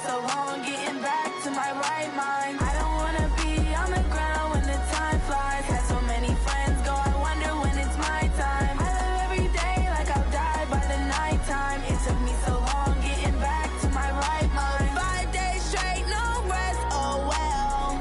so long getting back to my right mind. I don't wanna be on the ground when the time flies. Had so many friends go, I wonder when it's my time. I live every day like I'll die by the nighttime. It took me so long getting back to my right mind. 5 days straight, no rest, oh well.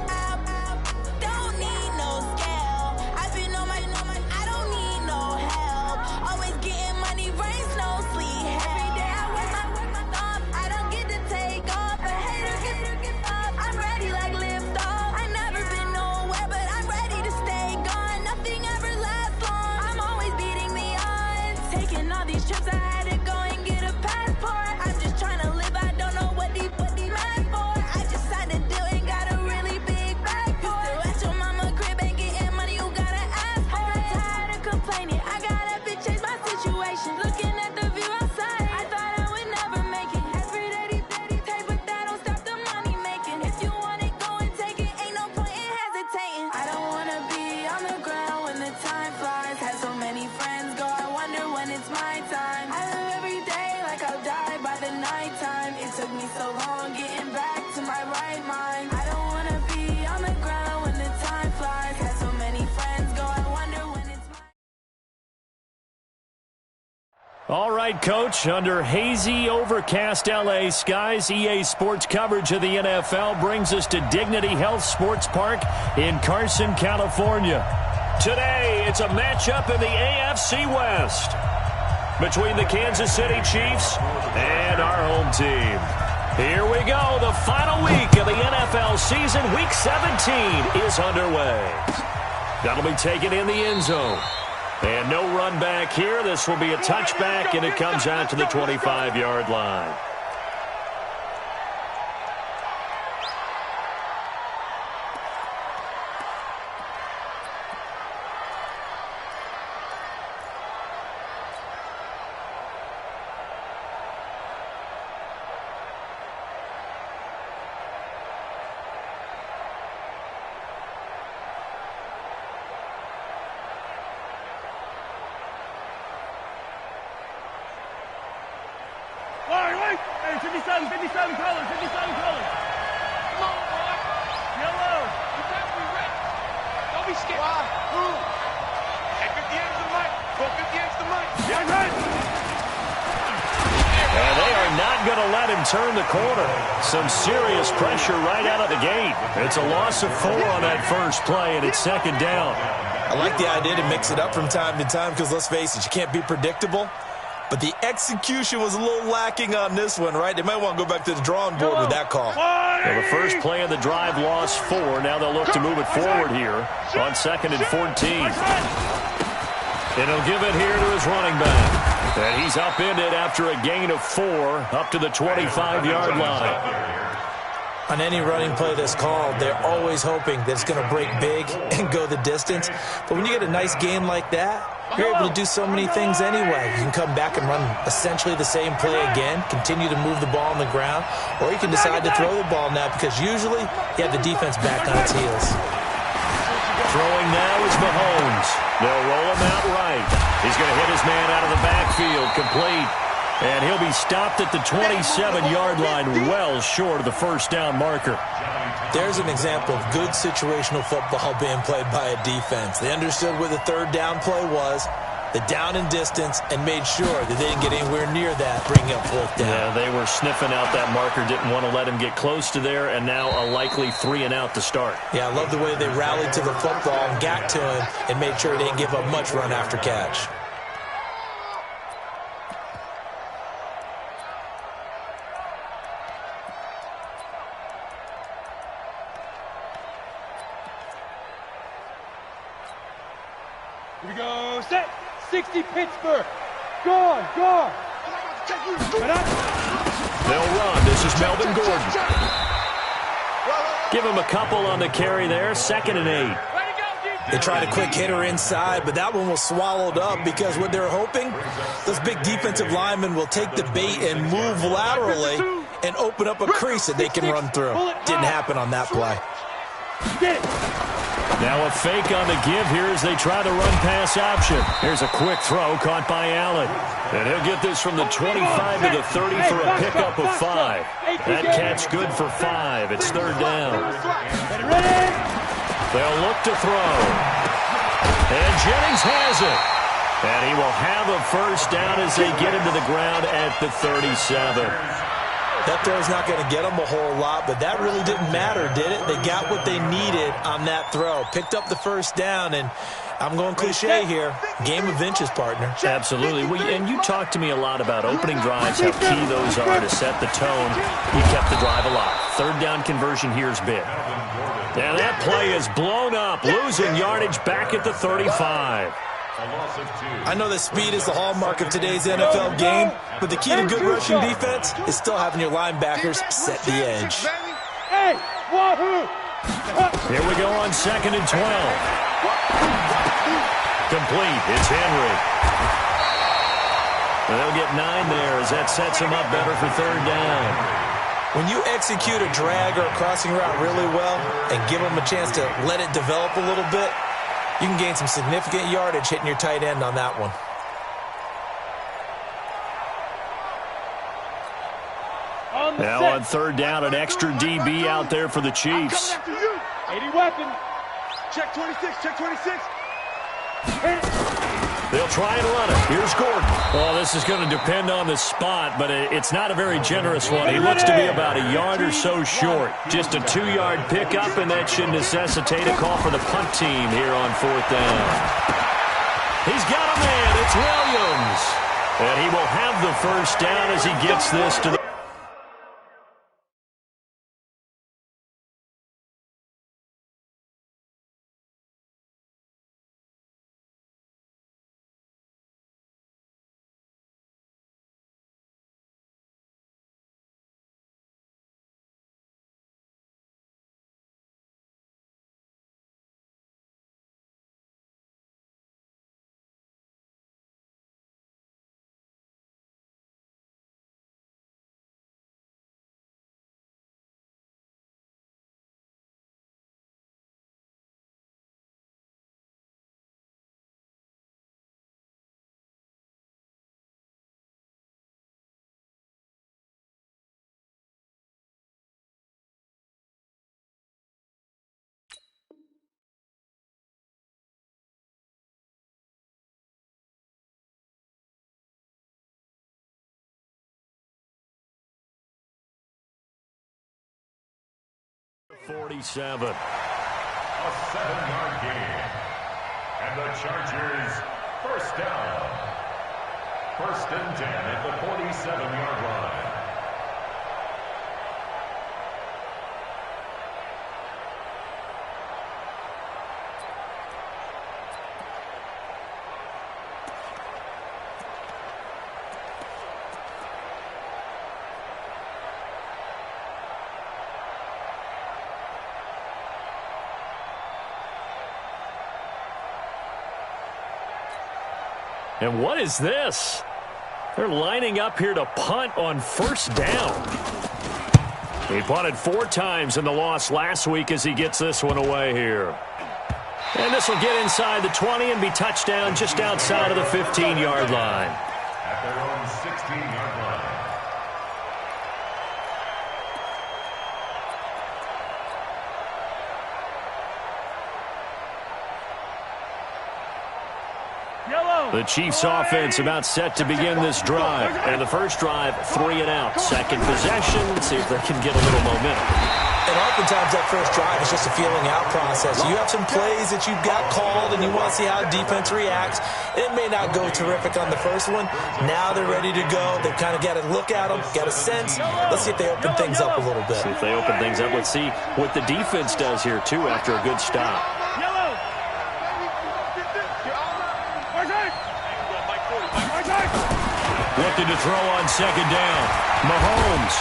Don't need no scale. I've been on my, I don't need no help. Always getting money, rains, no sleep. Every day I work my thumb. I don't get to take off. A hater get up. I'm ready like lift off. I never been nowhere, but I'm ready to stay gone. Nothing ever lasts long. I'm always beating the odds. Taking all these trips, I had to go and get a passport. I'm just trying to live. I don't know what these mad for. I just signed a deal and got a really big bag for it. Still at your mama crib and getting money, you gotta ask for it. I'm tired of complaining. I gotta bitch change my situation. Looking at the view outside, I thought I would never make it. Every day they take, but that don't stop the money making. If you want it, go and take it. Ain't no point in hesitating. I don't wanna be on the ground when the time flies. Had so many friends go, I wonder when it's my time. I live every day like I'll die by the nighttime. It took me so long getting back to my right mind. I don't wanna be on the ground when the time flies. Had so many friends go, I wonder when it's my. All right, Coach, under hazy, overcast L.A. skies, EA Sports coverage of the NFL brings us to Dignity Health Sports Park in Carson, California. Today, it's a matchup in the AFC West between the Kansas City Chiefs and our home team. Here we go. The final week of the NFL season, Week 17, is underway. That'll be taken in the end zone. And no run back here. This will be a touchback, and it comes out to the 25-yard line. Hey, 57 colors, 57 colors. Come on, boy. Yellow. You better be ready. Don't be scared. Why? Blue. Hey, 50 ends the mic. 50 ends the mic. Yeah, right. And they are not going to let him turn the corner. Some serious pressure right out of the gate. It's a loss of 4 on that first play, and it's second down. I like the idea to mix it up from time to time because, let's face it, you can't be predictable. But the execution was a little lacking on this one, right? They might want to go back to the drawing board with that call. Well, the first play of the drive lost 4. Now they'll look to move it forward here on 2nd and 14. And he'll give it here to his running back. And he's upended after a gain of 4 up to the 25-yard line. On any running play that's called, they're always hoping that it's going to break big and go the distance. But when you get a nice game like that, you're able to do so many things anyway. You can come back and run essentially the same play again, continue to move the ball on the ground, or you can decide to throw the ball now because usually you have the defense back on its heels. Throwing now is Mahomes. They'll roll him out right. He's going to hit his man out of the backfield, complete. And he'll be stopped at the 27-yard line, well short of the first down marker. There's an example of good situational football being played by a defense. They understood where the third down play was, the down and distance, and made sure that they didn't get anywhere near that, bringing up fourth down. Yeah, they were sniffing out that marker, didn't want to let him get close to there, and now a likely 3-and-out to start. Yeah, I love the way they rallied to the football and got to him and made sure they didn't give up much run after catch. Here we go. Set. 60 Pittsburgh. Go on. They'll run. This is Melvin Gordon. Give him a couple on the carry there. 2nd and 8. They tried a quick hitter inside, but that one was swallowed up because what they're hoping, those big defensive linemen will take the bait and move laterally and open up a crease that they can run through. Didn't happen on that play. Now a fake on the give here as they try the run-pass option. Here's a quick throw caught by Allen. And he'll get this from the 25 to the 30 for a pickup of 5. That catch good for 5. It's third down. They'll look to throw. And Jennings has it. And he will have a first down as they get him to the ground at the 37. That throw's not going to get them a whole lot, but that really didn't matter, did it? They got what they needed on that throw. Picked up the first down, and I'm going cliche here. Game of inches, partner. Absolutely. And you talked to me a lot about opening drives, how key those are to set the tone. He kept the drive alive. Third down conversion here is big. And that play is blown up, losing yardage back at the 35. I know that speed is the hallmark of today's NFL game, but the key to good rushing defense is still having your linebackers set the edge. Here we go on 2nd and 12. Complete. It's Henry. And they'll get 9 there as that sets him up better for third down. When you execute a drag or a crossing route really well and give them a chance to let it develop a little bit, you can gain some significant yardage hitting your tight end on that one. Now on third down, an extra DB out there for the Chiefs. 80 weapon. Check 26, check 26. They'll try and run it. Here's Gordon. Well, this is going to depend on the spot, but it's not a very generous one. He looks to be about a yard or so short. Just a 2-yard pickup, and that should necessitate a call for the punt team here on fourth down. He's got a man. It's Williams. And he will have the first down as he gets this to the... ...47. A 7-yard gain. And the Chargers, first down. 1st and 10 at the 47-yard line. And what is this? They're lining up here to punt on first down. He punted 4 times in the loss last week as he gets this one away here. And this will get inside the 20 and be touchdown just outside of the 15-yard line. At their own 16-yard line. The Chiefs offense about set to begin this drive. And the first drive, 3 and out. Second possession, let's see if they can get a little momentum. And oftentimes that first drive is just a feeling out process. You have some plays that you've got called and you want to see how defense reacts. It may not go terrific on the first one. Now they're ready to go. They've kind of got to look at them, got a sense. Let's see if they open things up a little bit. See if they open things up. Let's see what the defense does here, too, after a good stop. Looking to throw on second down. Mahomes.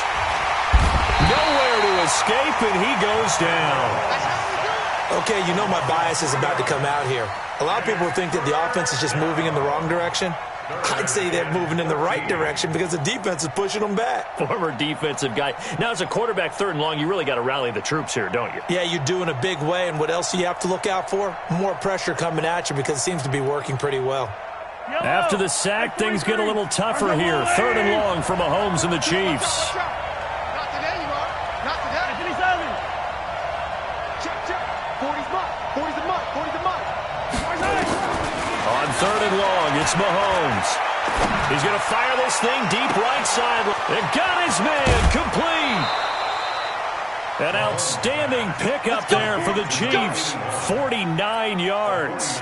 Nowhere to escape, and he goes down. Okay, you know my bias is about to come out here. A lot of people think that the offense is just moving in the wrong direction. I'd say they're moving in the right direction because the defense is pushing them back. Former defensive guy. Now, as a quarterback, 3rd and long, you really got to rally the troops here, don't you? Yeah, you do in a big way, and what else do you have to look out for? More pressure coming at you because it seems to be working pretty well. After the sack, things get a little tougher here. 3rd and long for Mahomes and the Chiefs. Not today, you are. Not today. Jimmy's Island. Check. 40's muck. 40's a muck. 40's a muck. On 3rd and long, it's Mahomes. He's going to fire this thing deep right side. It got his man complete. An outstanding pickup there for the Chiefs. 49 yards.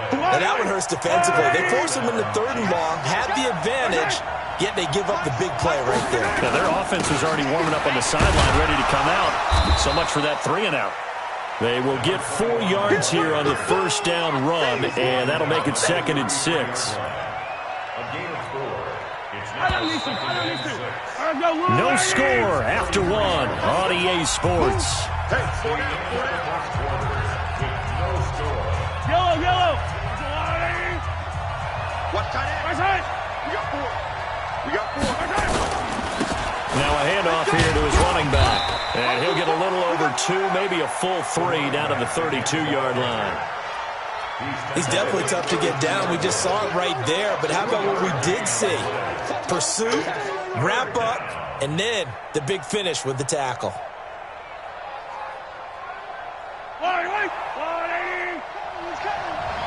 And that one hurts defensively. They force him into 3rd and long, have the advantage, yet they give up the big play right there. Now, their offense was already warming up on the sideline, ready to come out. So much for that 3 and out. They will get 4 yards here on the 1st down run, and that'll make it 2nd and 6. No score after 1 on EA Sports. Yellow. What tight end? We got 4. Now a handoff here to his running back. And he'll get a little over 2, maybe a full 3 down to the 32-yard line. He's definitely tough to get down. We just saw it right there. But how about what we did see? Pursuit, wrap up, and then the big finish with the tackle.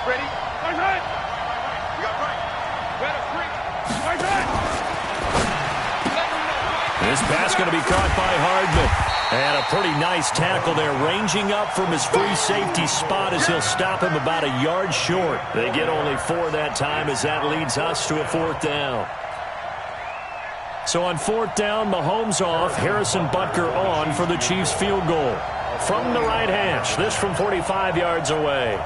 Ready? We got right. This pass going to be caught by Hardman. And a pretty nice tackle there, ranging up from his free safety spot as he'll stop him about a yard short. They get only 4 that time as that leads us to a 4th down. So on 4th down, Mahomes off, Harrison Butker on for the Chiefs field goal. From the right hash, this from 45 yards away.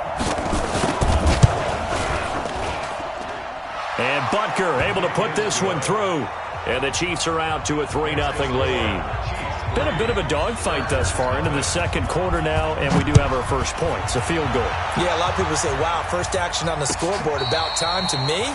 And Butker able to put this one through. And the Chiefs are out to a 3-0 lead. Been a bit of a dogfight thus far into the 2nd quarter now, and we do have our first points, a field goal. Yeah, a lot of people say, wow, first action on the scoreboard, about time. To me,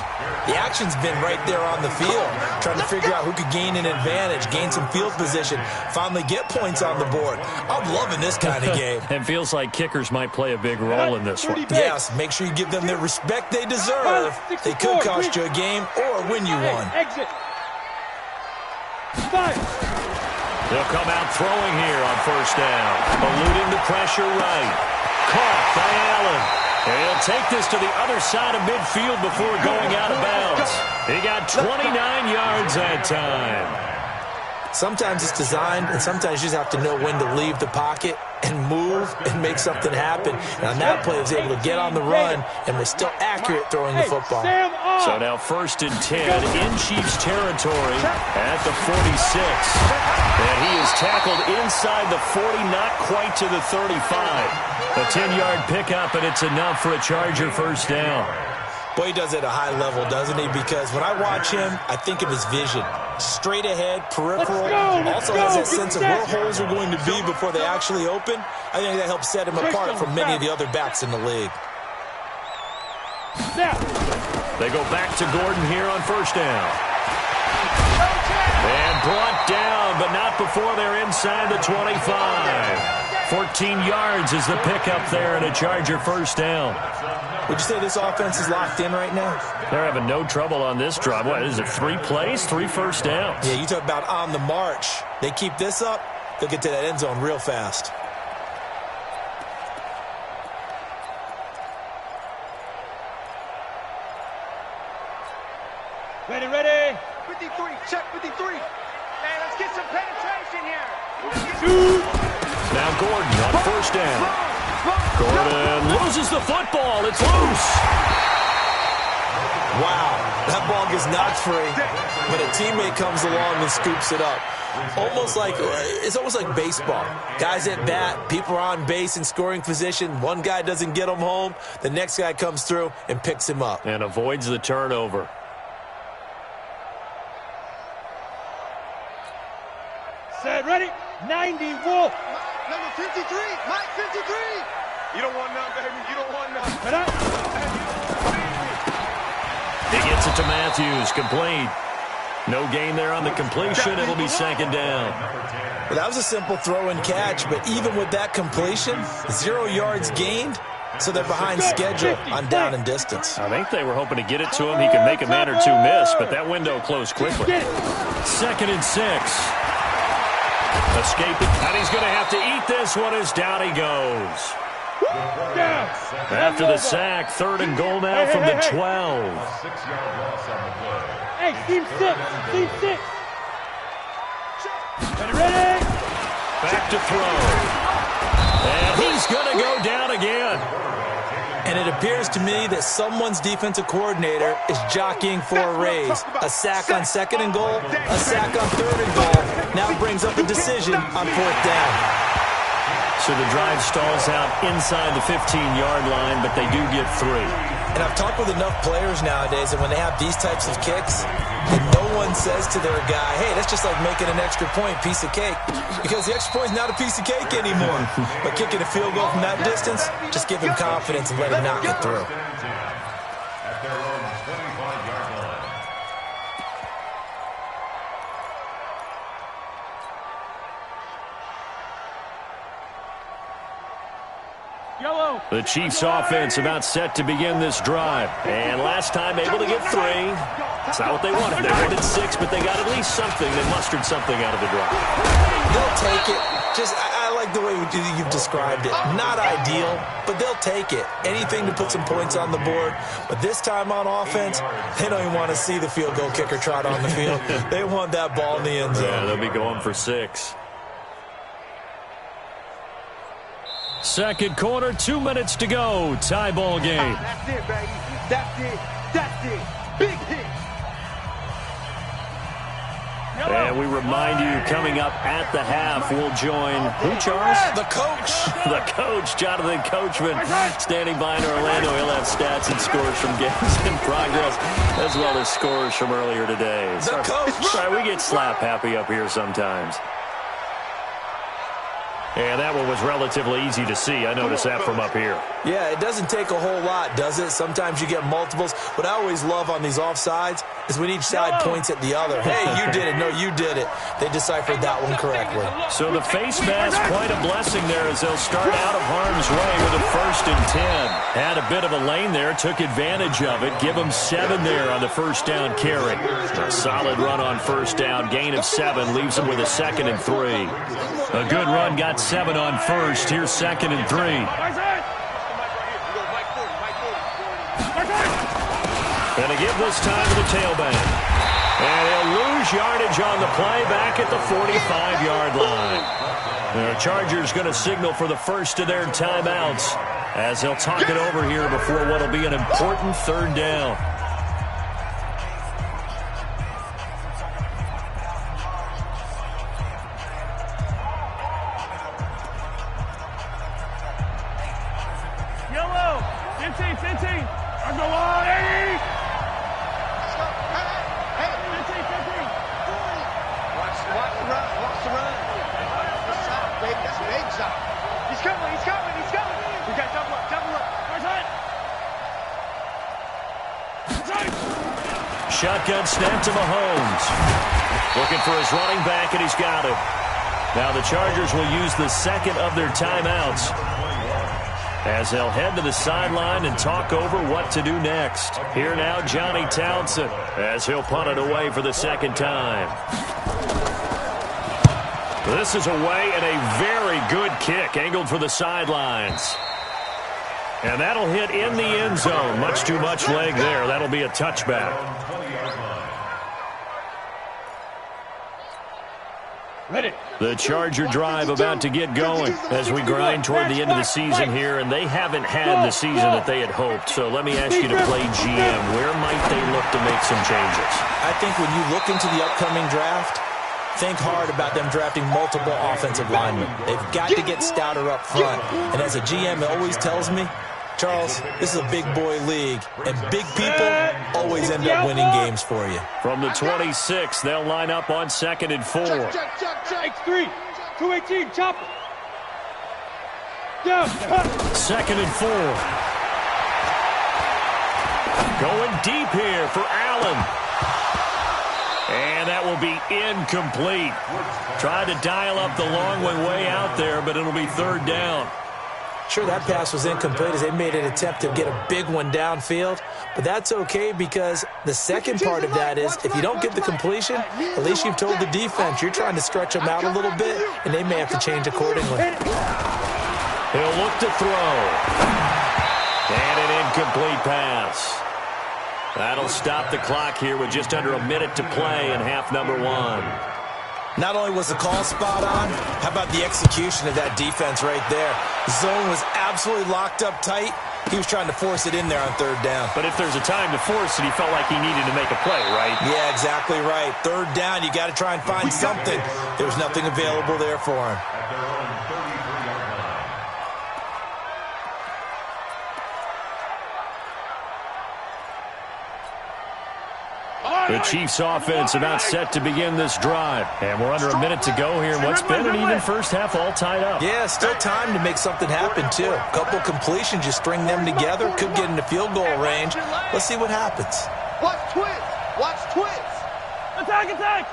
the action's been right there on the field, trying to figure out who could gain an advantage, gain some field position, finally get points on the board. I'm loving this kind of game. And feels like kickers might play a big role in this one. Yes, make sure you give them the respect they deserve. They could cost you a game or win you one. Exit. They'll come out throwing here on 1st down. Eluding the pressure right. Caught by Allen. And he'll take this to the other side of midfield before going out of bounds. He got 29 yards that time. Sometimes it's designed, and sometimes you just have to know when to leave the pocket and move and make something happen. And on that play, he was able to get on the run and was still accurate throwing the football. So now 1st and 10 in Chiefs territory at the 46. And he is tackled inside the 40, not quite to the 35. A 10-yard pickup, and it's enough for a Charger 1st down. Boy, he does it at a high level, doesn't he? Because when I watch him, I think of his vision. Straight ahead, peripheral. Also has that sense of where holes are going to be before they actually open. I think that helps set him apart from many of the other backs in the league. They go back to Gordon here on 1st down. And brought down, but not before they're inside the 25. 14 yards is the pickup there and a Charger 1st down. Would you say this offense is locked in right now? They're having no trouble on this drive. What is it, 3 plays, 3 first downs? Yeah, you talk about on the march. They keep this up, they'll get to that end zone real fast. Ready. 53, check 53. Hey, let's get some penetration here. Now Gordon on 1st down. Gordon loses the football. It's loose. Wow, that ball gets knocked free, but a teammate comes along and scoops it up. It's almost like baseball. Guys at bat, people are on base in scoring position. One guy doesn't get him home. The next guy comes through and picks him up. And avoids the turnover. Set, ready, 90, Wolf. Number 53, Mike 53. You don't want none, baby. You don't want none. Gets it to Matthews, complete. No gain there on the completion. It'll be second down. Well, that was a simple throw and catch, but even with that completion, 0 yards gained, so they're behind schedule on down and distance. I think they were hoping to get it to him. He can make a man or two miss, but that window closed quickly. 2nd and 6. Escaping, and he's going to have to eat this one as down he goes. After the sack, 3rd and goal now from the 12. 6-yard loss on the play. Hey, team 6. Team 6. Ready? Back to throw. And he's going to go down again. And it appears to me that someone's defensive coordinator is jockeying for a raise. A sack on 2nd and goal, a sack on 3rd and goal. Now brings up a decision on 4th down. So the drive stalls out inside the 15-yard line, but they do get 3. And I've talked with enough players nowadays that when they have these types of kicks, and no one says to their guy, hey, that's just like making an extra point, piece of cake. Because the extra point is not a piece of cake anymore. But kicking a field goal from that distance, just give him confidence and let him not get through. At their own 25-yard line. Yellow. The Chiefs' offense about set to begin this drive. And last time able to get 3. That's not what they wanted. They wanted 6, but they got at least something. They mustered something out of the drive. They'll take it. I like the way you've described it. Not ideal, but they'll take it. Anything to put some points on the board. But this time on offense, they don't even want to see the field goal kicker trot on the field. They want that ball in the end zone. Yeah, they'll be going for 6. 2nd quarter, 2 minutes to go. Tie ball game. That's it, baby. That's it. That's it. Big hit. And we remind you, coming up at the half, we'll join who, Charles? The coach. The coach, Jonathan Coachman, standing by in Orlando. He'll have stats and scores from games in progress, as well as scores from earlier today. The coach. Sorry, we get slap happy up here sometimes. And that one was relatively easy to see. I noticed that from up here. Yeah, it doesn't take a whole lot, does it? Sometimes you get multiples. What I always love on these offsides is when each side points at the other. Hey, you did it. No, you did it. They deciphered that one correctly. So the face mask, quite a blessing there as they'll start out of harm's way with a 1st and 10. Had a bit of a lane there, took advantage of it. Give them 7 there on the 1st down carry. A solid run on 1st down, gain of 7, leaves them with a 2nd and 3. A good run, got 7 on 1st. Here's 2nd and 3. And a give this time to the tailback. And they'll lose yardage on the play back at the 45-yard line. The Chargers going to signal for the first of their timeouts as they'll talk it over here before what will be an important 3rd down. Yellow. 15. I'll go on. 80. Hey. 15. Watch the run. That's big shot. He's coming. We got double up. Where's that? Shotgun snap to Mahomes. Looking for his running back, and he's got it. Now the Chargers will use the 2nd of their timeouts as they'll head to the sideline and talk over what to do next. Here now, Johnny Townsend, as he'll punt it away for the 2nd time. This is away and a very good kick, angled for the sidelines. And that'll hit in the end zone. Much too much leg there. That'll be a touchback. Ready. The Charger drive about to get going as we grind toward the end of the season here, and they haven't had the season that they had hoped. So let me ask you to play GM. Where might they look to make some changes? I think when you look into the upcoming draft, think hard about them drafting multiple offensive linemen. They've got to get stouter up front. And as a GM, it always tells me, Charles, this is a big boy league, and big people always end up winning games for you. From the 26, they'll line up on 2nd and 4. X3, 218, chopper. Down. 2nd and 4. Going deep here for Allen. Allen. And that will be incomplete. Tried to dial up the long way out there, but it'll be third down. Sure, that pass was incomplete as they made an attempt to get a big one downfield, but that's okay because the second part of that is if you don't get the completion, at least you've told the defense you're trying to stretch them out a little bit, and they may have to change accordingly. He'll look to throw. And an incomplete pass. That'll stop the clock here with just under a minute to play in half number one. Not only was the call spot on, how about the execution of that defense right there? Zone was absolutely locked up tight. He was trying to force it in there on third down. But if there's a time to force it, he felt like he needed to make a play, right? Yeah, exactly right. Third down, you got to try and find something. There was nothing available there for him. The Chiefs offense about set to begin this drive. And we're under a minute to go here in what's been an even first half all tied up. Yeah, still time to make something happen, too. A couple completions, you string them together, could get into field goal range. Let's see what happens. Watch twins. Watch twins. Attack, attack.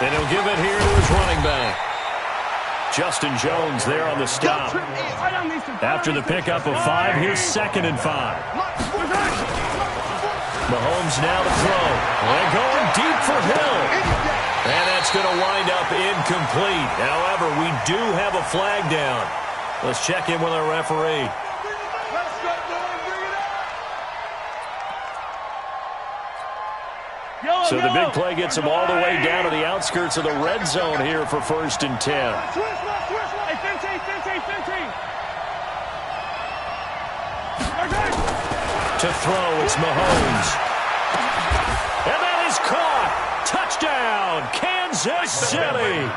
And he'll give it here to his running back. Justin Jones there on the stop. After the pickup of 5, here's 2nd and 5. Mahomes now to throw. And going deep for Hill. And that's going to wind up incomplete. However, we do have a flag down. Let's check in with our referee. So the big play gets him all the way down to the outskirts of the red zone here for 1st and 10. To throw, it's Mahomes. And that is caught. Touchdown, Kansas City.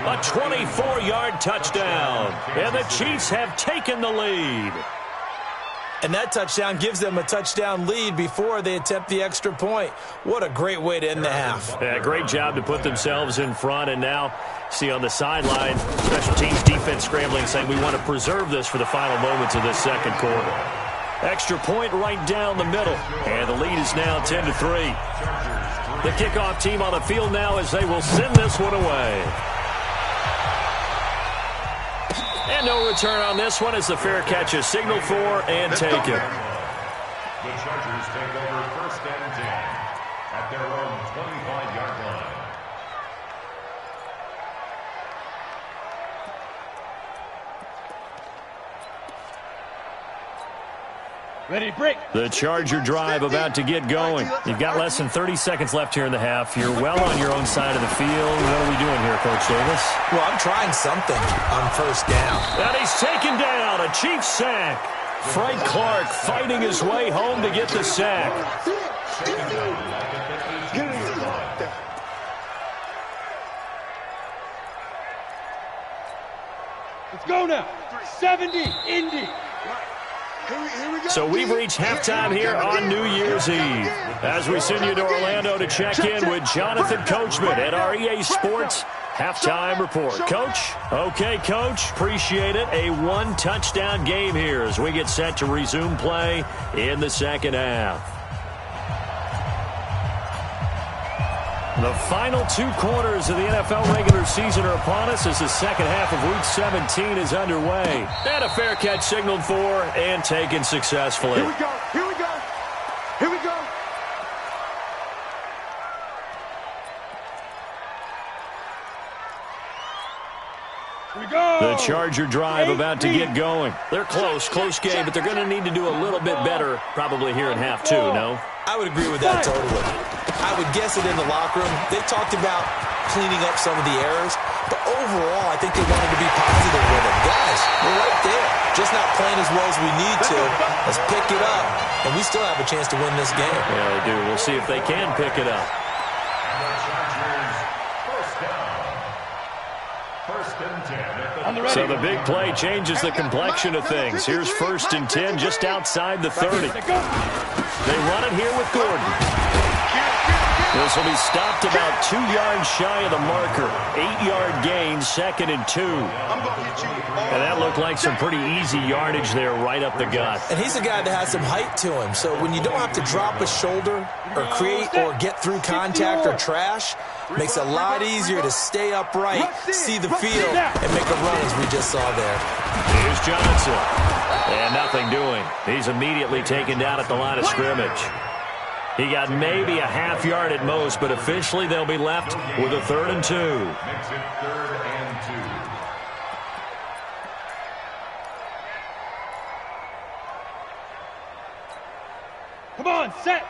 A 24-yard touchdown. And the Chiefs have taken the lead. And that touchdown gives them a touchdown lead before they attempt the extra point. What a great way to end the half. Yeah, great job to put themselves in front. And now, see on the sideline, special teams defense scrambling, saying we want to preserve this for the final moments of this second quarter. Extra point right down the middle. And the lead is now 10-3. The kickoff team on the field now as they will send this one away. And no return on this one as the fair catch is signaled for and taken. The Chargers take over 1st and 10 at their own 25-yard line. Ready, break. The Charger drive about to get going. You've got less than 30 seconds left here in the half. You're well on your own side of the field. What are we doing here, Coach Davis? Well, I'm trying something on 1st down. And he's taken down. A Chiefs sack. Frank Clark fighting his way home to get the sack. Let's go now. 70, Indy. So we've reached halftime here on New Year's Eve. As we send you to Orlando to check in with Jonathan Coachman at our EA Sports Halftime Report. Coach? Okay, Coach. Appreciate it. A one-touchdown game here as we get set to resume play in the second half. The final 2 quarters of the NFL regular season are upon us as the second half of Week 17 is underway. And a fair catch signaled for and taken successfully. Here we go. Here we go. Here we go. The Charger drive about to get going. They're close game, but they're going to need to do a little bit better probably here in half 2, no? I would agree with that totally. I would guess it in the locker room. They talked about cleaning up some of the errors, but overall, I think they wanted to be positive with it. Guys, we're right there. Just not playing as well as we need to. Let's pick it up, and we still have a chance to win this game. Yeah, they do. We'll see if they can pick it up. And the Chargers, 1st down. 1st and 10 at the So the big play changes the complexion of things. Here's 1st and 10 just outside the 30. They run it here with Gordon. This will be stopped about 2 yards shy of the marker. 8-yard gain, 2nd and 2. And that looked like some pretty easy yardage there right up the gut. And he's a guy that has some height to him. So when you don't have to drop a shoulder or create or get through contact or trash, makes it a lot easier to stay upright, see the field, and make a run as we just saw there. Here's Johnson. And nothing doing. He's immediately taken down at the line of scrimmage. He got maybe a half yard at most, but officially they'll be left with a 3rd and 2. Makes it 3rd and 2. Come on, set.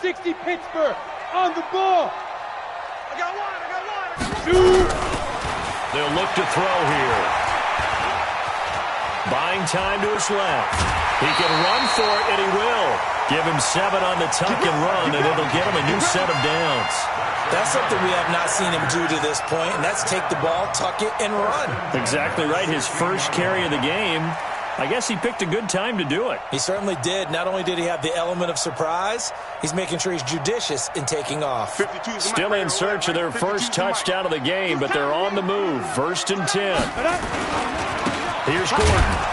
60 Pittsburgh on the ball. I got one. Shoot. They'll look to throw here. Buying time to his left. He can run for it, and he will. Give him 7 on the tuck and run, and it'll get him a new set of downs. That's something we have not seen him do to this point, and that's take the ball, tuck it, and run. Exactly right. His first carry of the game. I guess he picked a good time to do it. He certainly did. Not only did he have the element of surprise, he's making sure he's judicious in taking off. Still in search of their first touchdown of the game, but they're on the move. 1st and 10. Here's Gordon.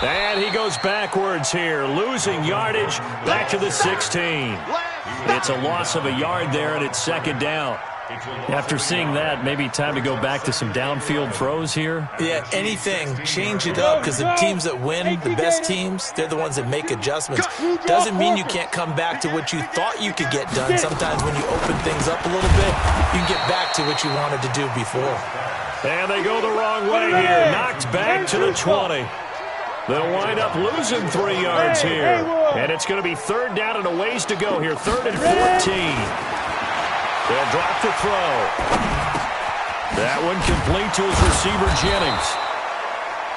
And he goes backwards here, losing yardage back to the 16. It's a loss of a yard there, and it's 2nd down. After seeing that, maybe time to go back to some downfield throws here. Yeah, anything. Change it up, because the teams that win, the best teams, they're the ones that make adjustments. Doesn't mean you can't come back to what you thought you could get done. Sometimes when you open things up a little bit, you can get back to what you wanted to do before. And they go the wrong way here. Knocked back to the 20. They'll wind up losing 3 yards here. And it's going to be 3rd down and a ways to go here. 3rd and 14. They'll drop the throw. That one complete to his receiver, Jennings.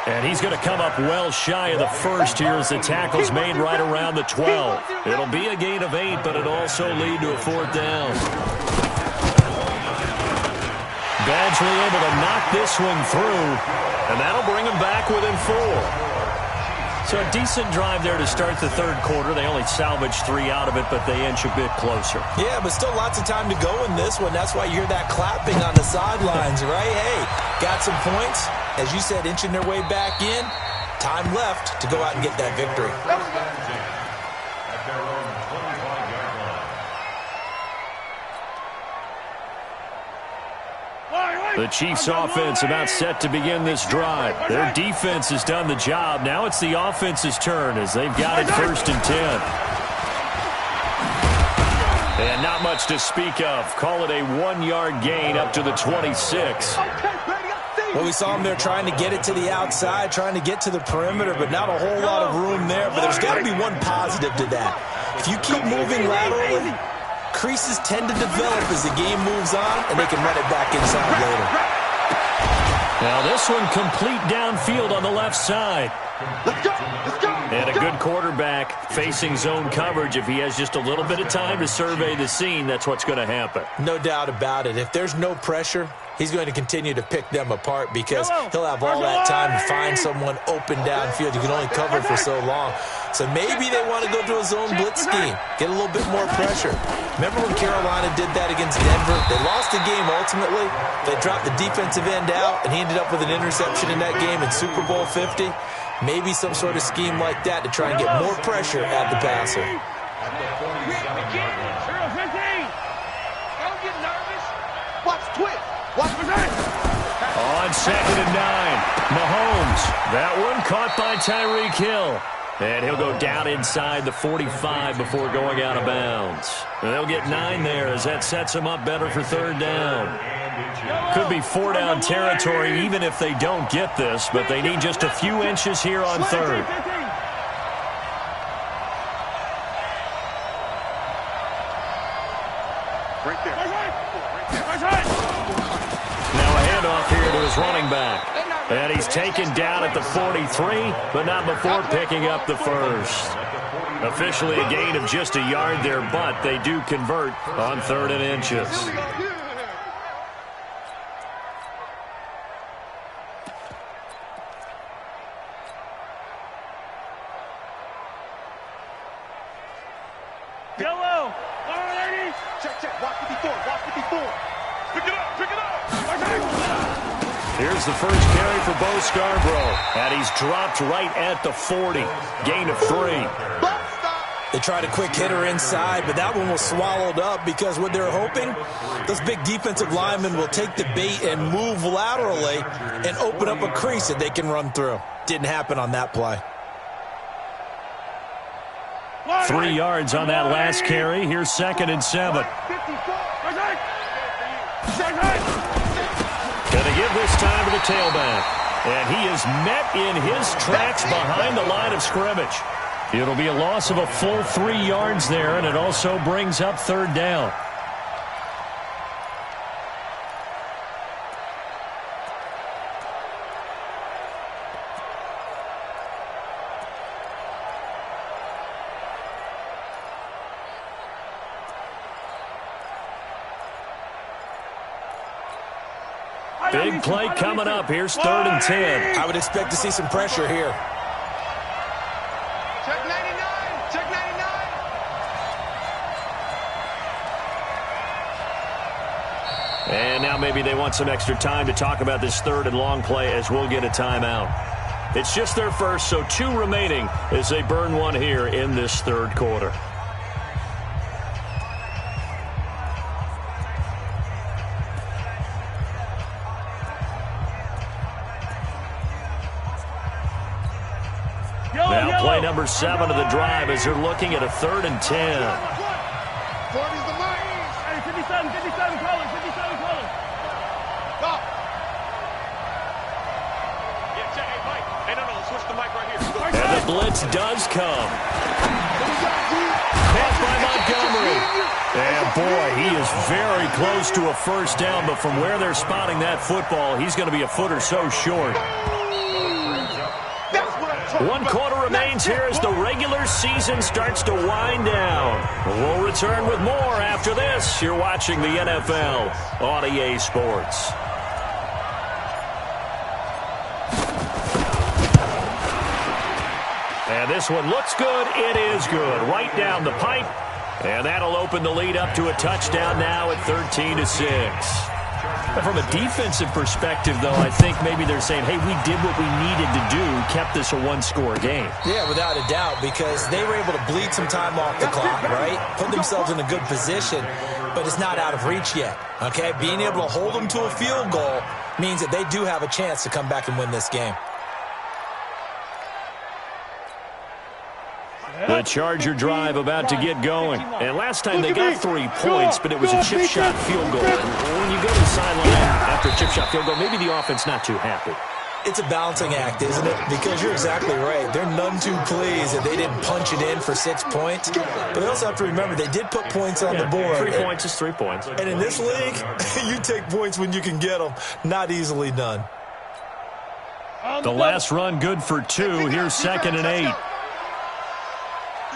And he's going to come up well shy of the first here as the tackle's made right around the 12. It'll be a gain of 8, but it'll also lead to a 4th down. Badgley able to knock this one through, and that'll bring him back within 4. So a decent drive there to start the 3rd quarter. They only salvaged 3 out of it, but they inch a bit closer. Yeah, but still lots of time to go in this one. That's why you hear that clapping on the sidelines, right? Hey, got some points. As you said, inching their way back in. Time left to go out and get that victory. At their own 25-yard line. The Chiefs' offense about set to begin this drive. Their defense has done the job. Now it's the offense's turn as they've got it 1st and 10. And not much to speak of. Call it a 1-yard gain up to the 26. Well, we saw him there trying to get it to the outside, trying to get to the perimeter, but not a whole lot of room there. But there's got to be one positive to that. If you keep moving laterally, creases tend to develop as the game moves on, and they can run it back inside later. Now this one complete downfield on the left side. And a good quarterback facing zone coverage. If he has just a little bit of time to survey the scene, that's what's going to happen. No doubt about it. If there's no pressure, he's going to continue to pick them apart because he'll have all that time to find someone open downfield. You can only cover for so long. So maybe they want to go to a zone blitz scheme, get a little bit more pressure. Remember when Carolina did that against Denver? They lost the game ultimately. They dropped the defensive end out, and he ended up with an interception in that game in Super Bowl 50. Maybe some sort of scheme like that to try and get more pressure at the passer. At the 47-yard line. Don't get nervous. Watch twist. Watch protect. On 2nd and 9, Mahomes. That one caught by Tyreek Hill. And he'll go down inside the 45 before going out of bounds. And they'll get 9 there as that sets them up better for 3rd down. Could be 4-down territory even if they don't get this, but they need just a few inches here on 3rd. Right there. Now a handoff here to his running back. And he's taken down at the 43, but not before picking up the first. Officially a gain of just a yard there, but they do convert on 3rd and inches. Yellow, already Check. Watch 54. Pick it up. Here's the first carry for Bo Scarborough, and he's dropped right at the 40. Gain of 3. They tried a quick hitter inside, but that one was swallowed up because what they're hoping, those big defensive linemen will take the bait and move laterally and open up a crease that they can run through. Didn't happen on that play. 3 yards on that last carry. Here's 2nd and 7. Gonna give this time to the tailback. And he is met in his tracks behind the line of scrimmage. It'll be a loss of a full 3 yards there, and it also brings up 3rd down. Big play coming up. Here's 3rd and 10. I would expect to see some pressure here. Check 99. Check 99. And now maybe they want some extra time to talk about this 3rd and long play as we'll get a timeout. It's just their first, so 2 remaining as they burn one here in this 3rd quarter. Now play number 7 of the drive as they're looking at a 3rd and 10. 40's the mark. Hey, 57 colors. Go. Yeah, check. Hey, Mike. Hey, no, switch the mic right here. And the blitz does come. Caught by Montgomery. And boy, he is very close to a first down, but from where they're spotting that football, he's going to be a foot or so short. 1 quarter remains here as the regular season starts to wind down. We'll return with more after this. You're watching the NFL on EA Sports. And this one looks good. It is good. Right down the pipe. And that'll open the lead up to a touchdown now at 13-6. From a defensive perspective, though, I think maybe they're saying, hey, we did what we needed to do, kept this a 1-score game. Yeah, without a doubt, because they were able to bleed some time off the clock, right? Put themselves in a good position, but it's not out of reach yet, okay? Being able to hold them to a field goal means that they do have a chance to come back and win this game. The Charger drive about to get going. And last time they got 3 points, but it was a chip shot field goal. And when you go to the sideline after a chip shot field goal, maybe the offense not too happy. It's a balancing act, isn't it? Because you're exactly right. They're none too pleased that they didn't punch it in for 6 points. But they also have to remember they did put points on the board. 3 points is 3 points. And in this league, you take points when you can get them. Not easily done. The last run good for 2. Here's 2nd and 8.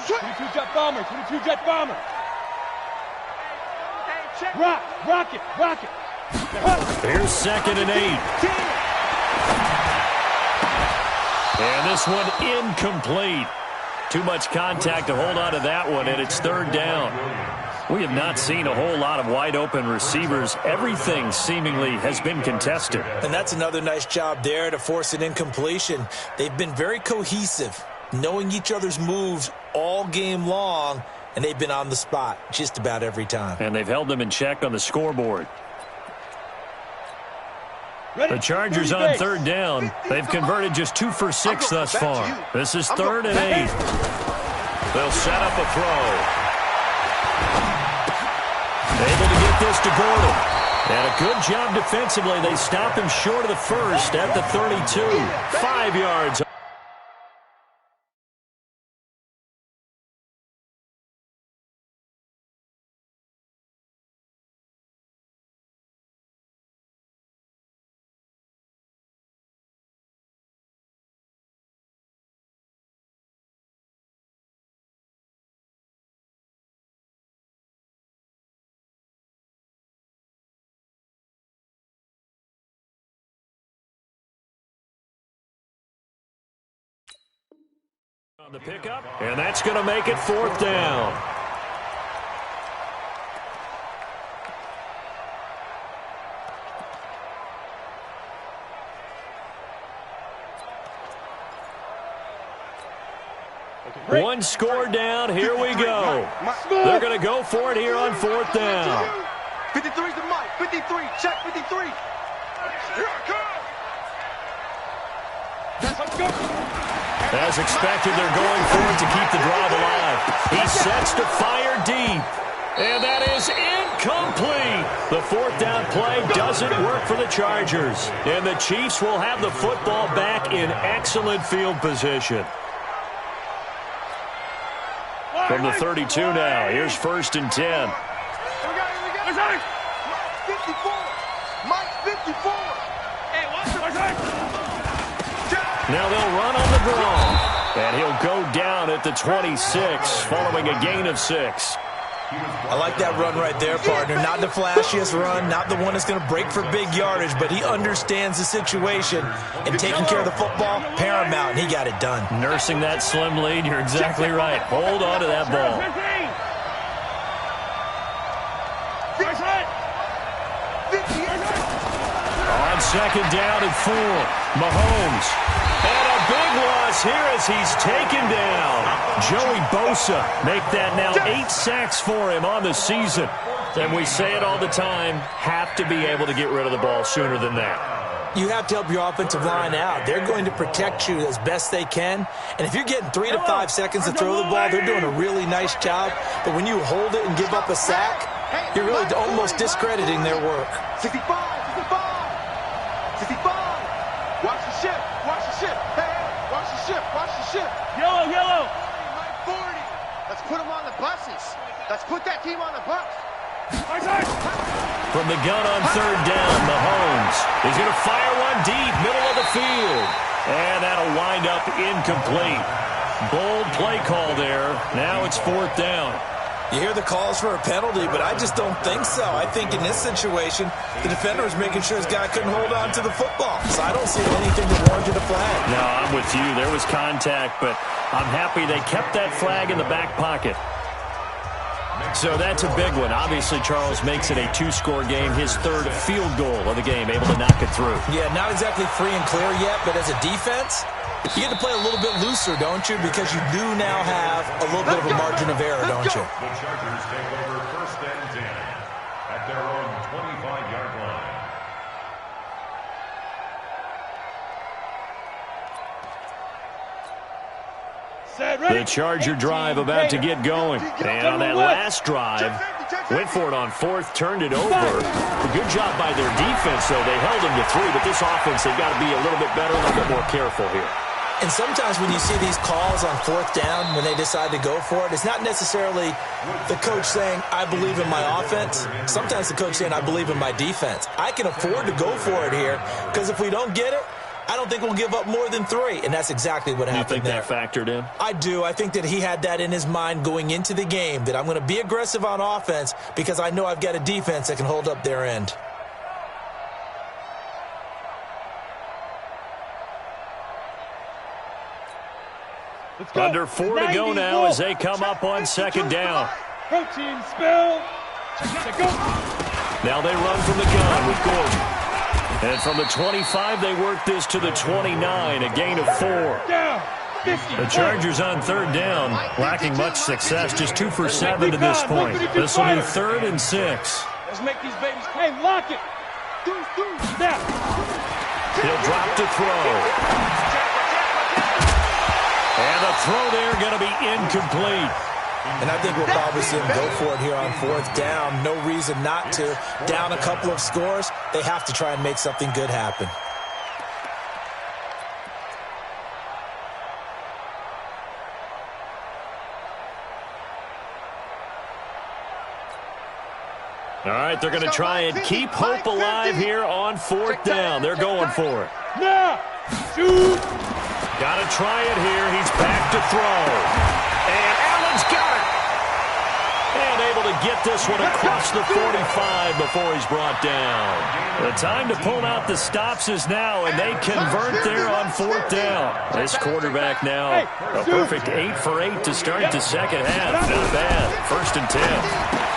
22 jet bomber. Rock it. Here's 2nd and 8. And this one incomplete. Too much contact to hold on to that one, and it's 3rd down. We have not seen a whole lot of wide-open receivers. Everything seemingly has been contested. And that's another nice job there to force an incompletion. They've been very cohesive, knowing each other's moves all game long, and they've been on the spot just about every time. And they've held them in check on the scoreboard. The Chargers on 3rd down. They've converted just 2 for 6 thus far. This is 3rd and 8. They'll set up a throw. Able to get this to Gordon. And a good job defensively. They stop him short of the first at the 32. 5 yards. On the pickup, and that's going to make it 4th down. One score down. Here we go. They're going to go for it here on 4th down. 53's the mic. 53. Check 53. Here I come. As expected, they're going for it to keep the drive alive. He sets to fire deep. And that is incomplete. The 4th down play doesn't work for the Chargers. And the Chiefs will have the football back in excellent field position. From the 32 now, here's 1st and 10. Here we go. 54. Mike 54. Hey, watch it. Now they'll run on the draw. And he'll go down at the 26, following a gain of 6. I like that run right there, partner. Not the flashiest run, not the one that's going to break for big yardage, but he understands the situation, and taking care of the football, paramount, and he got it done. Nursing that slim lead, you're exactly right. Hold on to that ball. On 2nd down and 4, Mahomes. And a big loss here as he's taken down. Joey Bosa make that now 8 sacks for him on the season. And we say it all the time, have to be able to get rid of the ball sooner than that. You have to help your offensive line out. They're going to protect you as best they can. And if you're getting 3 to 5 seconds to throw the ball, they're doing a really nice job. But when you hold it and give up a sack, you're really almost discrediting their work. 65. 65. Watch the ship. Watch the ship. Hey, watch the ship. Watch the ship. Yellow. 40. Let's put them on the buses. Let's put that team on the bus. From the gun on 3rd down, Mahomes is going to fire one deep, middle of the field. And that'll wind up incomplete. Bold play call there. Now it's 4th down. You hear the calls for a penalty, but I just don't think so. I think in this situation, the defender was making sure his guy couldn't hold on to the football. So I don't see anything that warranted a flag. No, I'm with you. There was contact, but I'm happy they kept that flag in the back pocket. So that's a big one. Obviously, Charles makes it a 2-score game. His 3rd field goal of the game, able to knock it through. Yeah, not exactly free and clear yet, but as a defense, you get to play a little bit looser, don't you? Because you do now have a little bit of a margin of error, don't you? The Chargers take over 1st and 10 at their own 25-yard line. The Charger drive about to get going. And on that last drive, went for it on 4th, turned it over. A good job by their defense, though. They held him to 3, but this offense, they've got to be a little bit better, a little bit more careful here. And sometimes when you see these calls on 4th down, when they decide to go for it, it's not necessarily the coach saying, I believe in my offense. Sometimes the coach saying, I believe in my defense. I can afford to go for it here, because if we don't get it, I don't think we'll give up more than 3, and that's exactly what happened there. You think that factored in? I do. I think that he had that in his mind going into the game, that I'm going to be aggressive on offense because I know I've got a defense that can hold up their end. Under 4 to go now as they come up on 2nd down. Protein spill. Now they run from the gun with Gordon. And from the 25, they work this to the 29, a gain of 4. The Chargers on 3rd down, lacking much success, just 2 for 7 to this point. This will be 3rd and 6. Let's make these babies. Hey, lock it. Snap. He'll drop to throw. And the throw there going to be incomplete. And I think we'll probably see him go for it here on 4th down. No reason not to. Down a couple of scores, they have to try and make something good happen. All right, they're going to try and keep hope alive here on 4th down. They're going for it. Now, shoot. Got to try it here. He's back to throw. And Allen's got it. And able to get this one across the 45 before he's brought down. The time to pull out the stops is now, and they convert there on 4th down. This quarterback now a perfect 8 for 8 to start the second half. Not bad. 1st and 10.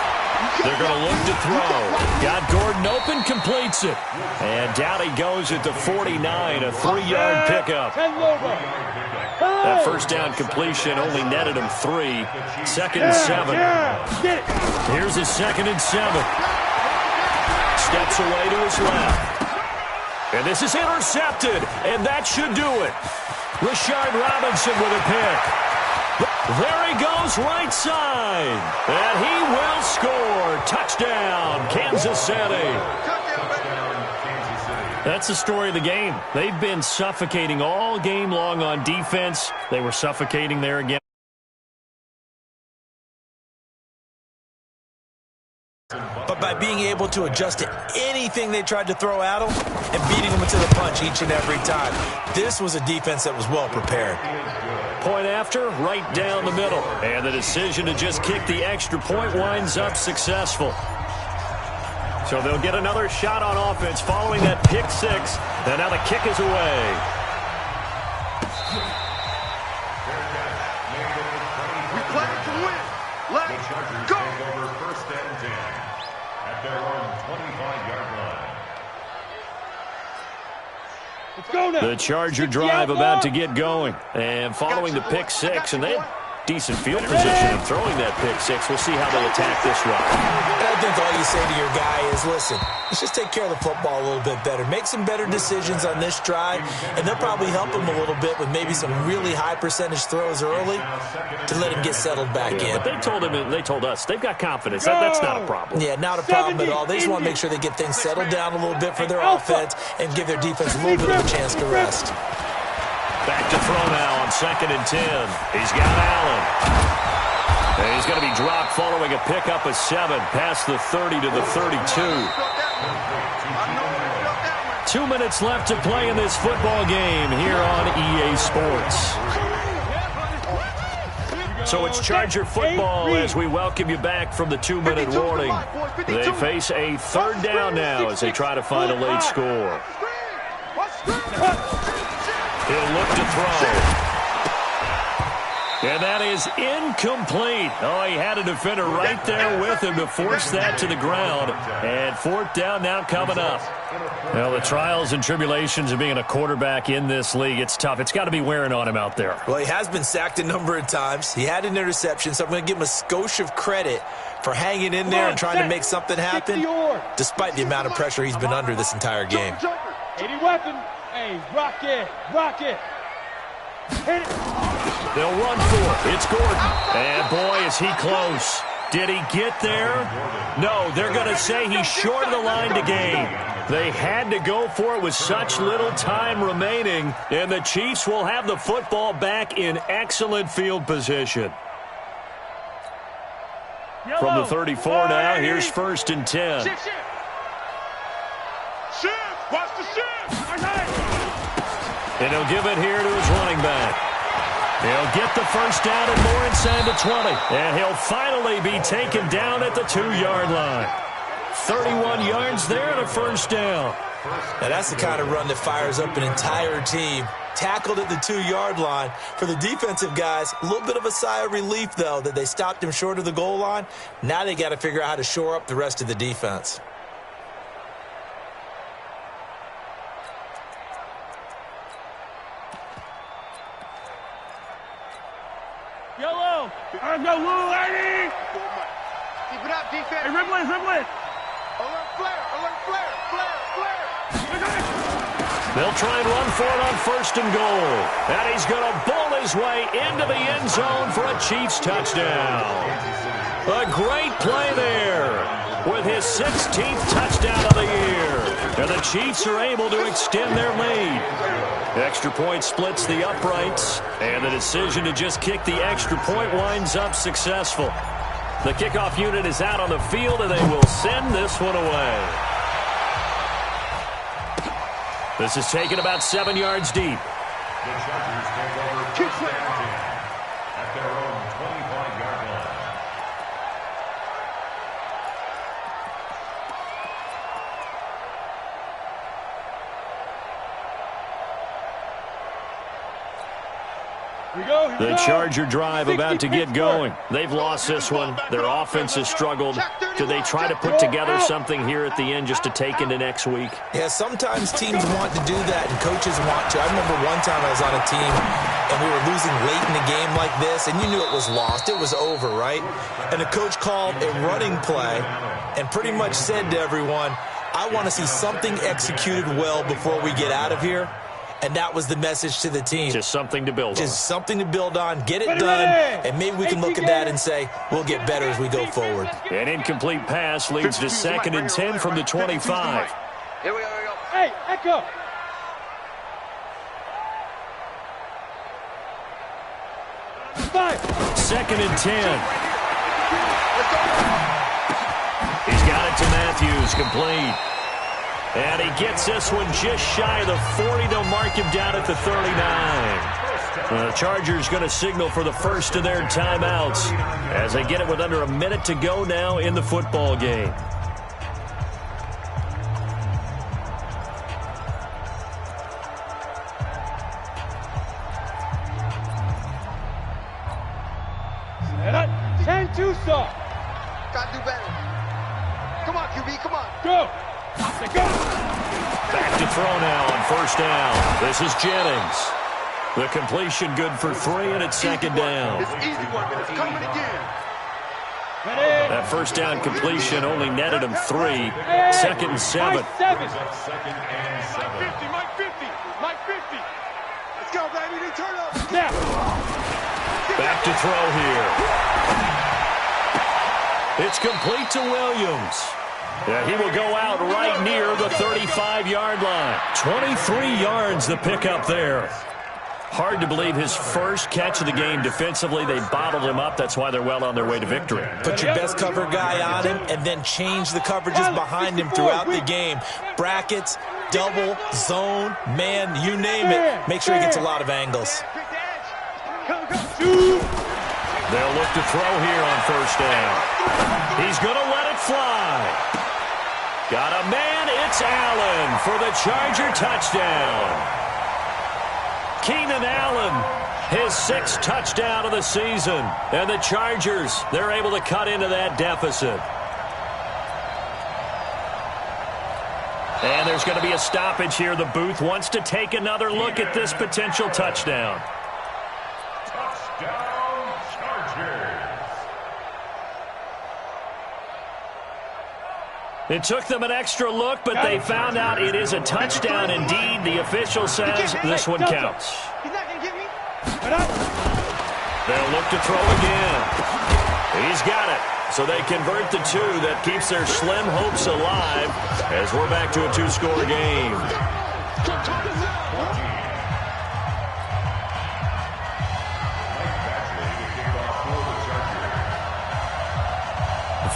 They're going to look to throw. Got Gordon open, completes it. And down he goes at the 49, a 3-yard pickup. 10 over. That first down completion only netted him 3. Second and 7. Here's his second and 7. Steps away to his left. And this is intercepted, and that should do it. Rashard Robinson with a pick. There he goes, right side. And he will score. Touchdown, Kansas City. That's the story of the game. They've been suffocating all game long on defense. They were suffocating there again. But by being able to adjust to anything they tried to throw at them and beating them to the punch each and every time, this was a defense that was well prepared. Point after, right down the middle. And the decision to just kick the extra point winds up successful. So they'll get another shot on offense following that pick 6. And now the kick is away. We play to win. Let's go. Over first and 10 at their own 25-yard line. Let's go now. The Charger drive about to get going. And following the pick 6, and they had decent field position in throwing that pick 6. We'll see how they attack this run. I think all you say to your guy is, listen, let's just take care of the football a little bit better. Make some better decisions on this drive, and they'll probably help him a little bit with maybe some really high percentage throws early to let him get settled back in. But they told us they've got confidence. That's not a problem. Yeah, not a problem at all. They just want to make sure they get things settled down a little bit for their offense and give their defense a little bit of a chance to rest. Back to throw now on 2nd and 10. He's got Allen. And he's going to be dropped following a pickup of 7 past the 30 to the 32. 2 minutes left to play in this football game here on EA Sports. So it's Charger football as we welcome you back from the 2-minute warning. They face a 3rd down now as they try to find a late score. He'll look to throw. And that is incomplete. Oh, he had a defender right there with him to force that to the ground. And 4th down now coming up. Well, the trials and tribulations of being a quarterback in this league, it's tough. It's got to be wearing on him out there. Well, he has been sacked a number of times. He had an interception, so I'm going to give him a skosh of credit for hanging in there and trying to make something happen, despite the amount of pressure he's been under this entire game. 80 weapon. Hey, rock it, rock it. Hit it. They'll run for it. It's Gordon. And boy, is he close. Did he get there? No, they're going to say he's short of the line to gain. They had to go for it with such little time remaining, and the Chiefs will have the football back in excellent field position. From the 34 now, here's 1st and 10. Shift. Watch the shift. And he'll give it here to his running back. He'll get the first down and more inside the 20. And he'll finally be taken down at the 2-yard line. 31 yards there and a first down. Now that's the kind of run that fires up an entire team. Tackled at the 2-yard line. For the defensive guys, a little bit of a sigh of relief, though, that they stopped him short of the goal line. Now they got to figure out how to shore up the rest of the defense. Yellow. Let's go, Lou, lady. Keep it up, defense. Hey, Ripley. Alert flare. They'll try and run for it on 1st and goal. And he's going to bowl his way into the end zone for a Chiefs touchdown. A great play there with his 16th touchdown of the year. And the Chiefs are able to extend their lead. Extra point splits the uprights, and the decision to just kick the extra point winds up successful. The kickoff unit is out on the field, and they will send this one away. This is taken about 7 yards deep. The Chargers take over first and 10 at their own 25-yard line. The Charger drive about to get going. They've lost this one. Their offense has struggled. Do they try to put together something here at the end just to take into next week? Yeah, sometimes teams want to do that and coaches want to. I remember one time I was on a team and we were losing late in a game like this, and you knew it was lost. It was over, right? And the coach called a running play and pretty much said to everyone, I want to see something executed well before we get out of here. And that was the message to the team. Just something to build on. Just something to build on, get it done, and maybe we can look at that and say, we'll get better as we go forward. An incomplete pass leads to 2nd and 10 from the 25. Here we go. Hey, Echo. Five. 2nd and 10. He's got it to Matthews, complete. And he gets this one just shy of the 40. They'll mark him down at the 39. The Chargers going to signal for the first of their timeouts as they get it with under a minute to go now in the football game. Set up. 10-2 stop. Gotta do better. Come on, QB, come on. Go. Back to throw now on 1st down. This is Jennings. The completion good for 3, and it's 2nd down. It's easy one, but it's coming again. That 1st down completion only netted him 3. 2nd and 7. Mike 7. Mike 50. Let's go, baby. They turn up. Now. Back to throw here. It's complete to Williams. Yeah, he will go out right near the 35-yard line. 23 yards the pickup there. Hard to believe his first catch of the game defensively. They bottled him up. That's why they're well on their way to victory. Put your best cover guy on him and then change the coverages behind him throughout the game. Brackets, double, zone, man, you name it. Make sure he gets a lot of angles. They'll look to throw here on 1st down. He's going to let it fly. Got a man. It's Allen for the Charger touchdown. Keenan Allen, his 6th touchdown of the season. And the Chargers, they're able to cut into that deficit. And there's going to be a stoppage here. The booth wants to take another look at this potential touchdown. Touchdown, Chargers. It took them an extra look, but they found out it is a touchdown indeed. The official says this one counts. He's not going to get me. They'll look to throw again. He's got it. So they convert the 2. That keeps their slim hopes alive as we're back to a 2-score game.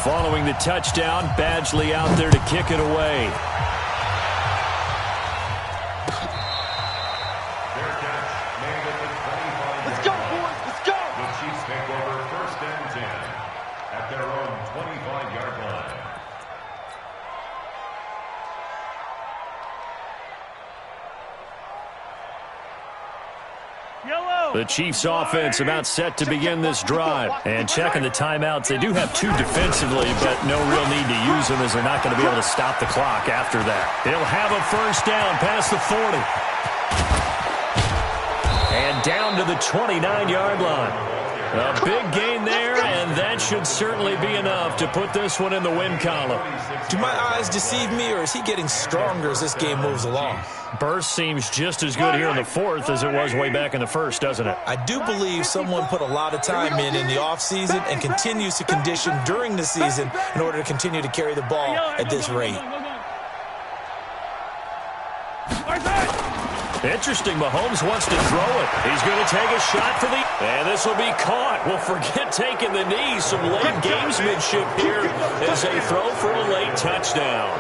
Following the touchdown, Badgley out there to kick it away. Their catch made at the 25-yard Let's go, line. boys. Let's go. The Chiefs take over 1st and 10 at their own 25-yard line. The Chiefs offense about set to begin this drive. And checking the timeouts, they do have 2 defensively, but no real need to use them as they're not going to be able to stop the clock after that. They'll have a 1st down past the 40. And down to the 29-yard line. A big gain there, and that should certainly be enough to put this one in the win column. Do my eyes deceive me, or is he getting stronger as this game moves along? Burst seems just as good here in the 4th as it was way back in the 1st, doesn't it? I do believe someone put a lot of time in the offseason and continues to condition during the season in order to continue to carry the ball at this rate. Interesting, Mahomes wants to throw it. He's going to take a shot for the... And this will be caught. Well, forget taking the knee. Some late gamesmanship here as they throw for a late touchdown.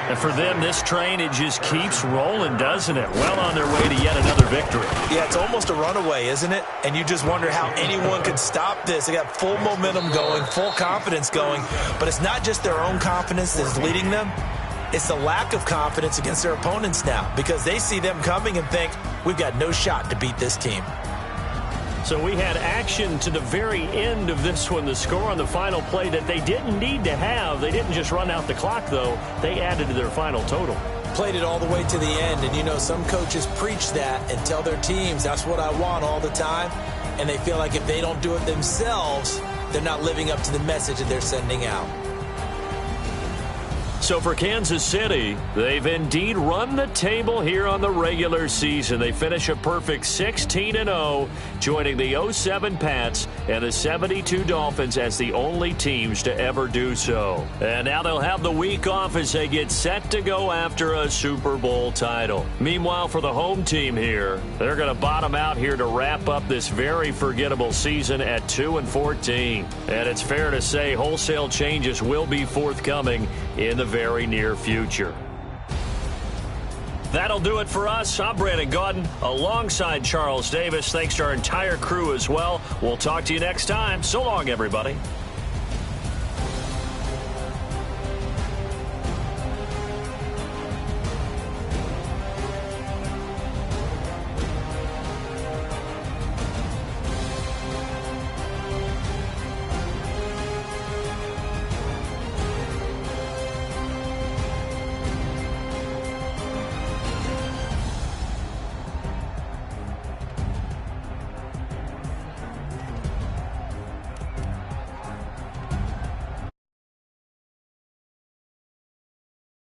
And for them, this train, it just keeps rolling, doesn't it? Well on their way to yet another victory. Yeah, it's almost a runaway, isn't it? And you just wonder how anyone could stop this. They got full momentum going, full confidence going. But it's not just their own confidence that's leading them. It's the lack of confidence against their opponents now because they see them coming and think, we've got no shot to beat this team. So we had action to the very end of this one, the score on the final play that they didn't need to have. They didn't just run out the clock, though. They added to their final total. played it all the way to the end. And, you know, some coaches preach that and tell their teams, that's what I want all the time. And they feel like if they don't do it themselves, they're not living up to the message that they're sending out. So for Kansas City, they've indeed run the table here on the regular season. They finish a perfect 16-0, joining the 07 Pats and the 72 Dolphins as the only teams to ever do so. And now they'll have the week off as they get set to go after a Super Bowl title. Meanwhile, for the home team here, they're going to bottom out here to wrap up this very forgettable season at 2-14. And it's fair to say wholesale changes will be forthcoming in the very near future. That'll do it for us. I'm Brandon Gaudin alongside Charles Davis. Thanks to our entire crew as well. We'll talk to you next time. So long, everybody.